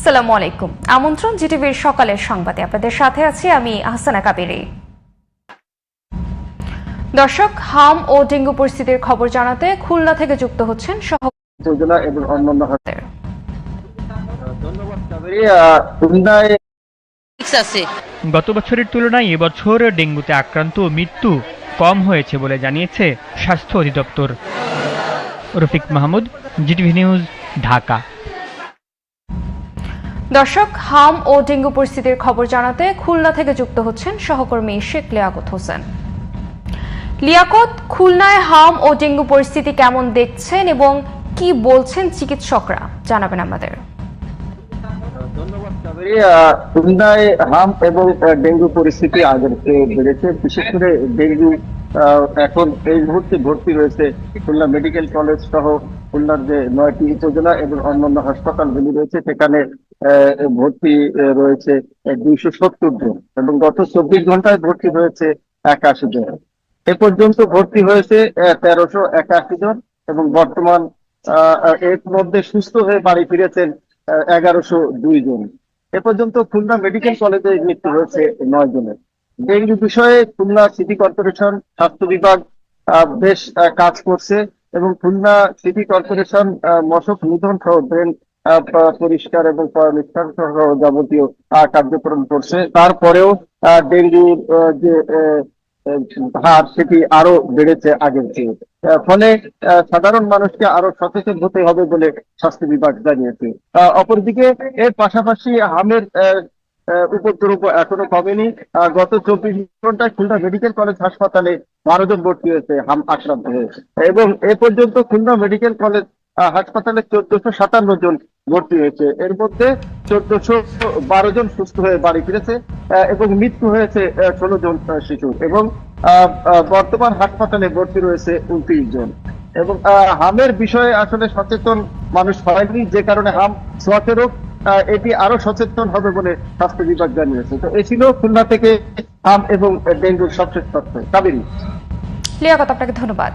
আসসালামু আলাইকুম। আমন্ত্রণ জিটিভির সকালের সংবাদে আপনাদের সাথে আছি আমি আহসানা কাবেরী। দর্শক, হাম ও ডেঙ্গু পরিস্থিতির খবর জানাতে খুলনা থেকে যুক্ত হচ্ছেন যোজনা এবং অন্যান্য হাতের। ধন্যবাদ কাবেরী। খুলনায় গত বছরের তুলনায় এবছর ডেঙ্গুতে আক্রান্ত ও মৃত্যু কম হয়েছে বলে জানিয়েছে স্বাস্থ্য অধিদপ্তর। Rafiq Mahmud, GTV news, Dhaka. দর্শক, হাম ও ডেঙ্গু পরিস্থিতির খবর জানাতে খুলনা থেকে যুক্ত হচ্ছেন সহকর্মী শেখ লিয়াকত হোসেন। লিয়াকত, খুলনায় হাম ও ডেঙ্গু পরিস্থিতি কেমন দেখছেন এবং কি বলছেন চিকিৎসকরা, জানাবেন আমাদের। ধন্যবাদ কাবেরী। খুলনায় হাম এবং ডেঙ্গু পরিস্থিতি আগের চেয়ে বেড়েছে। বিশেষ করে ডেঙ্গু এখন এই মুহূর্তে ভর্তি রয়েছে খুলনা মেডিকেল কলেজ সহ খুলনার যে 9টি যোজনা এবং অন্যান্য হাসপাতালগুলি রয়েছে সেখানে ভর্তি রয়েছে 270 জন এবং গত 24 ঘন্টায় ভর্তি হয়েছে 81 জন। এ পর্যন্ত ভর্তি হয়েছে 1381 জন এবং বর্তমান এর মধ্যে সুস্থ হয়ে বাড়ি ফিরেছেন 1102 জন। এ পর্যন্ত খুলনা মেডিকেল কলেজে মৃত্যু হয়েছে 9 জনের। ডেঙ্গু বিষয়ে খুলনা সিটি কর্পোরেশন স্বাস্থ্য বিভাগ বেশ কাজ করছে এবং খুলনা সিটি কর্পোরেশন মশক নিধন সহ ড্রেন পরিষ্কার এবং পরিষ্কার সহ যাবতীয় কার্যক্রম করছে। তারপরেও ডেঙ্গুর যে হার সেটি আরো বেড়েছে আগের চেয়ে। ফলে সাধারণ মানুষকে আরো সচেতন হতে হবে বলে স্বাস্থ্য বিভাগ জানিয়েছে। অপরদিকে এর পাশাপাশি হামের উপদ্রব এখনো কমেনি। গত 24 ঘন্টায় খুলনা মেডিকেল কলেজ হাসপাতালে 12 জন ভর্তি হয়েছে হাম আক্রান্ত হয়েছে এবং এ পর্যন্ত খুলনা মেডিকেল কলেজ হাসপাতালে 1457 জন ভর্তি হয়েছে। এর মধ্যে 1412 জন সুস্থ হয়ে বাড়ি ফিরেছে এবং মৃত্যু হয়েছে 16 জন শিশু এবং বর্তমান হাসপাতালে ভর্তি রয়েছে 29 জন। এবং হামের বিষয়ে আসলে সচেতন মানুষ হয়নি, যে কারণে হাম ছোঁয়াচে রোগ, এটি আরো সচেতন হবে বলে স্বাস্থ্য বিভাগ জানিয়েছে। তো এ ছিল খুলনা থেকে হাম এবং ডেঙ্গুর সবশেষ তথ্য। কাবেরী। লিয়াকত, আপনাকে ধন্যবাদ।